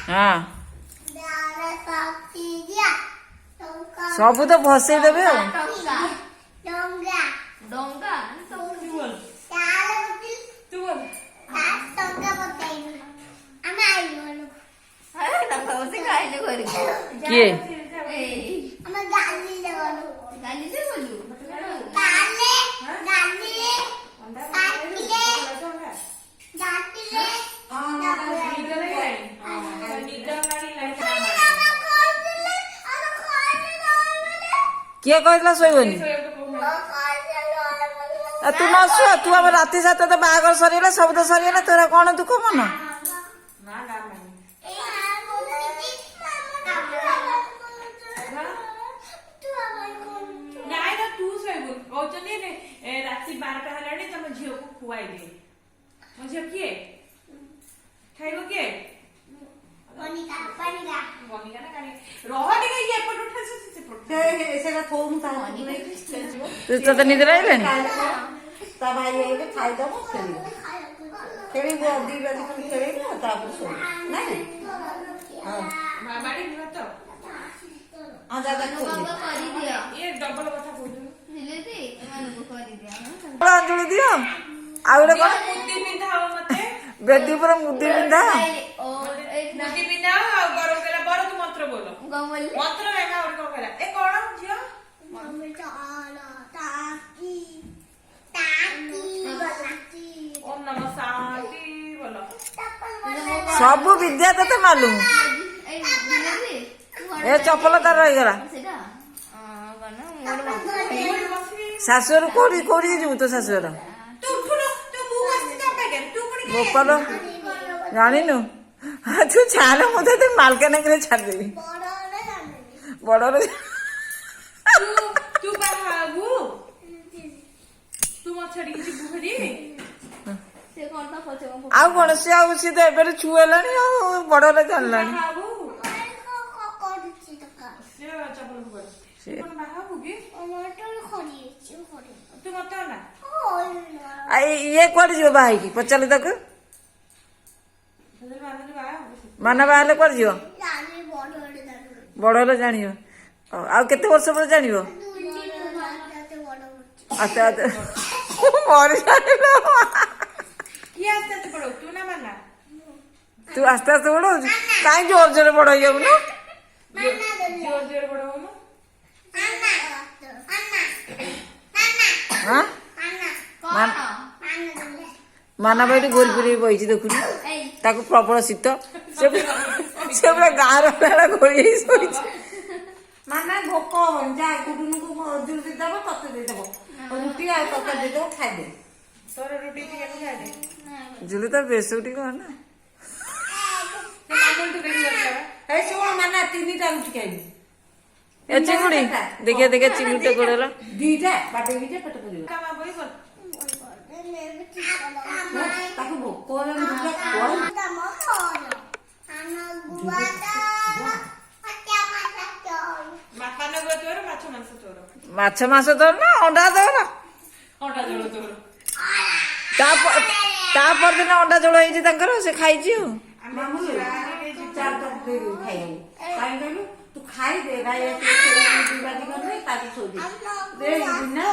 हाँ सबू तो भसई देवे किए किए कहला शोबनी तू न शु तू अब राति सात तो बाहागर सरीगला सब तो सरीगला तोरा कौन दुख मन राति 12टा हेलाणी तुम झील को खुआई दे मो झील किए खाइबो किए बनिका ना कानी रह टिके ये पट उठा से पट सेला थोम ता तू तो निद्रा आइलानी ता भाई ये खाइ दबो खेली वो दी बजे को खेली ना तापर सो नहीं हां बाड़ी दिवा तो आ दादा को करी दियो ये डबल कथा बोल दिले दे एमान को करी दिया अंजलि दियो आउडे कोन मुद्दी पिंधाओ मते बेदी पर मुद्दी बिंदा मुद्दी पिंधाओ आ गरम केला बर तू मंत्र बोलो गमल मंत्र लेना और को करा ए कोन जियो मम्मी तो आला ताकी ओम नमः शांति बोलो सब विद्या तो मालूम ए दिले दे ए चपल तार रही गला सेटा गना मोर शाशुर कोड़ी कोड़ी जीव तो शाशुर तू उठलो तू मुंह आसी जा पागे तू कोड़ी गोपाल जानिनु तू छाल मते तू मालकानगिरी छाड़ देबी बड़ तू बाबू तू मत छड़ी की बुहरी से कोन ता पछे आउ कौन से आउ सी तो एबे छुएलानी आ बड़ले जानलानी बाबू से चपल बोल से कोन बाबू की तू मत ना आ ये कोड जीव भाई की पचले तक माना बाहले कोड जीव बड़ले जानियो आ केते वर्ष पर जानियो अच्छा अच्छा मोर जानिलो किया आस्ते पड़ो तू ना मानना तू आस्ते आस्ते बड़ो काई जोर जोर बड़ो हो ना जोर जोर बड़ो हो हां माना भाई गोल पुरी बइची देखुनी ताको प्रबल शीत से पूरा गाँव रहा गोली सोई माना भोक जा गुडुनु को दूर दे दबो तते दे दबो रुटी आ तते दे दबो खाइ दे तोर रोटी के खाइ दे जुली तो बेसुटी को ना मामूल तो नहीं करता ए सो माना तीनटा रुटी खाइ ए चिंगुड़ी देखिए देखिए चिंगुड़ी गोड़ला दीटा बाटे दीटा पेट परियो कामा बोई बोल ताको भोक कोन रुटी कोन माखाना गो तोर माछ मांस तोर माछ मास तो ना अंडा दो ना अंडा जोड़ तोर ता पर दिन अंडा जोड़ होई तांकर से खाई छी मामू चार तक दे खाइ काई कहलु तू खाइ दे राय के बाजी कर ताको सो दे बिना